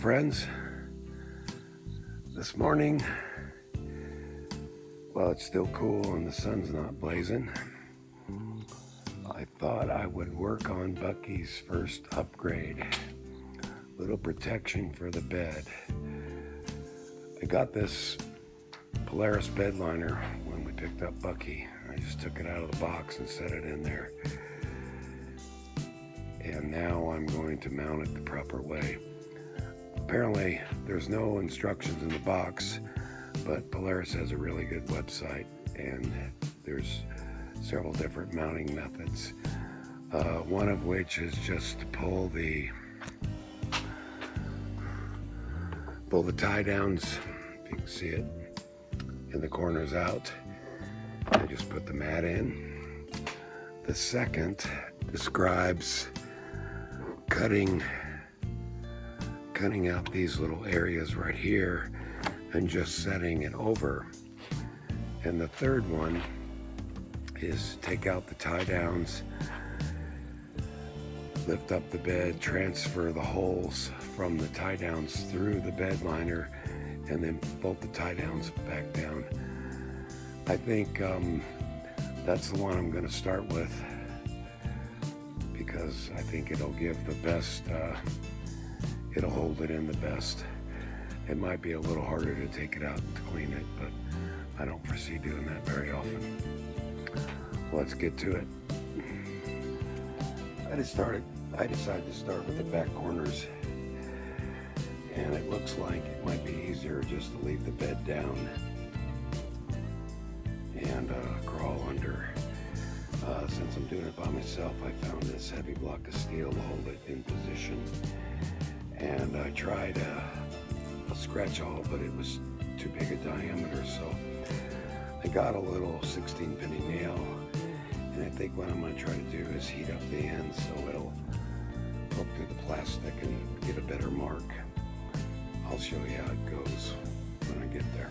friends. This morning, while it's still cool and the sun's not blazing, I thought I would work on Bucky's first upgrade. Little protection for the bed. I got this Polaris Bed Liner when we picked up Bucky. I just took it out of the box and set it in there. And now I'm going to mount it the proper way. Apparently, there's no instructions in the box, but Polaris has a really good website, and there's several different mounting methods. One of which is just to pull the tie downs, if you can see it, and the corners out, and just put the mat in. The second describes cutting out these little areas right here and just setting it over. And the third one is take out the tie downs, lift up the bed, transfer the holes from the tie downs through the bed liner, and then bolt the tie downs back down. I think that's the one I'm going to start with, because I think it'll give the best, it'll hold it in the best. It might be a little harder to take it out and to clean it, but I don't foresee doing that very often. Let's get to it. I decided to start with the back corners, and it looks like it might be easier just to leave the bed down and crawl under. Since I'm doing it by myself, I found this heavy block of steel to hold it in position, and I tried a scratch awl, but it was too big a diameter, so I got a little 16 penny nail, and I think what I'm going to try to do is heat up the end so it'll poke through the plastic and get a better mark. I'll show you how it goes when I get there.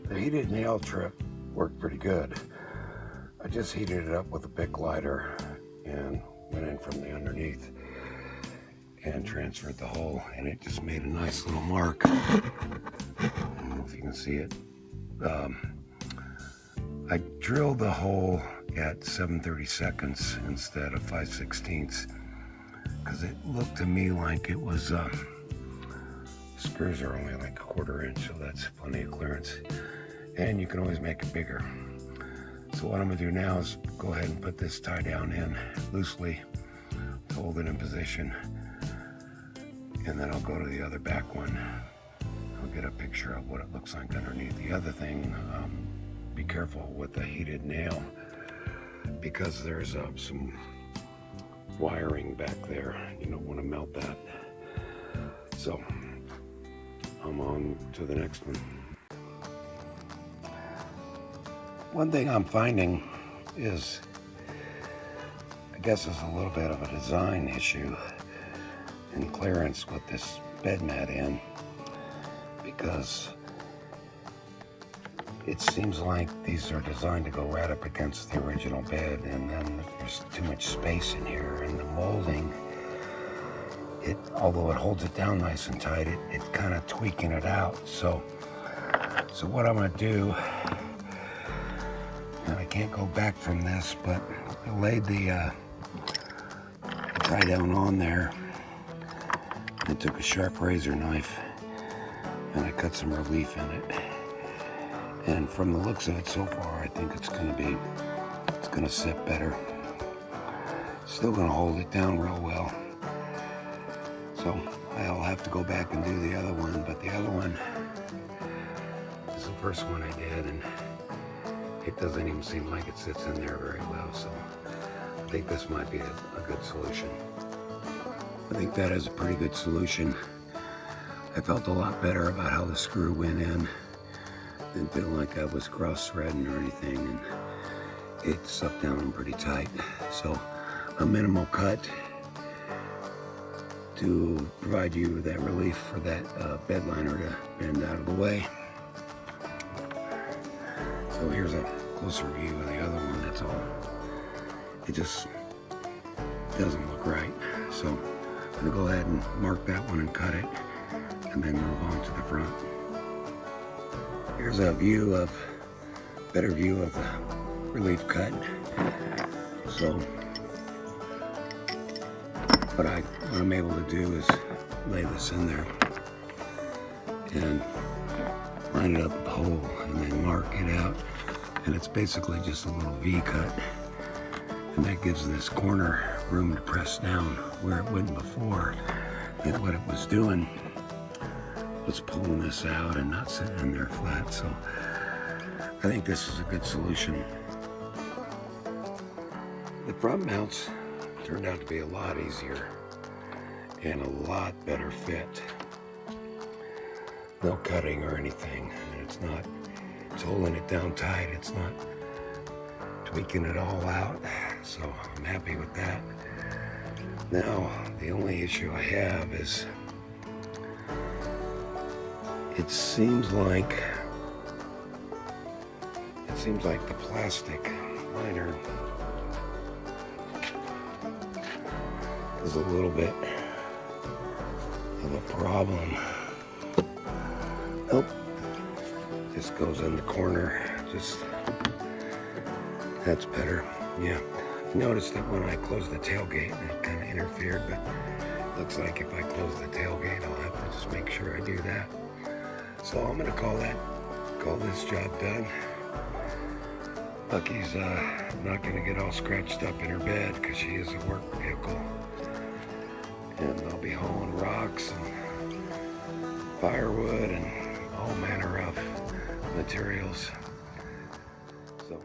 The heated nail trip worked pretty good. I just heated it up with a Bic lighter and went in from the underneath and transferred the hole, and it just made a nice little mark. I don't know if you can see it. I drilled the hole at 7/32 instead of 5/16 because it looked to me like it was, screws are only like 1/4 inch, so that's plenty of clearance. And you can always make it bigger. So what I'm gonna do now is go ahead and put this tie down in loosely to hold it in position. And then I'll go to the other back one. I'll get a picture of what it looks like underneath. The other thing, be careful with the heated nail, because there's some wiring back there. You don't want to melt that. So I'm on to the next one. One thing I'm finding is, I guess it's a little bit of a design issue in clearance with this bed mat in, because it seems like these are designed to go right up against the original bed, and then there's too much space in here, and the molding, although it holds it down nice and tight, it's kind of tweaking it out. So what I'm going to do, and I can't go back from this, but I laid the tie down on there. I took a sharp razor knife and I cut some relief in it. And from the looks of it so far, I think it's gonna sit better. Still gonna hold it down real well. So I'll have to go back and do the other one, but the other one is the first one I did, and it doesn't even seem like it sits in there very well. So I think this might be a good solution. I think that is a pretty good solution. I felt a lot better about how the screw went in. Didn't feel like I was cross-threading or anything, and it sucked down pretty tight. So a minimal cut to provide you with that relief for that bed liner to bend out of the way. So here's a closer view of the other one. That's all. It just doesn't look right. So I'm gonna go ahead and mark that one and cut it, and then move on to the front. Here's a better view of the relief cut. So what I'm able to do is lay this in there and line it up with the hole and then mark it out. And it's basically just a little V cut. And that gives this corner room to press down where it wouldn't before. And what it was doing was pulling this out and not sitting in there flat. So I think this is a good solution. The front mounts turned out to be a lot easier and a lot better fit. No cutting or anything. And it's holding it down tight. It's not tweaking it all out. So I'm happy with that. Now, the only issue I have is it seems like the plastic liner is a little bit of a problem. Nope, just goes in the corner. That's better. Yeah, notice that when I close the tailgate, it kind of interfered, but looks like if I close the tailgate, I'll have to just make sure I do that. So I'm gonna call this job done. Lucky's not gonna get all scratched up in her bed because she is a work vehicle. And I'll be hauling rocks and firewood and all manner of materials. So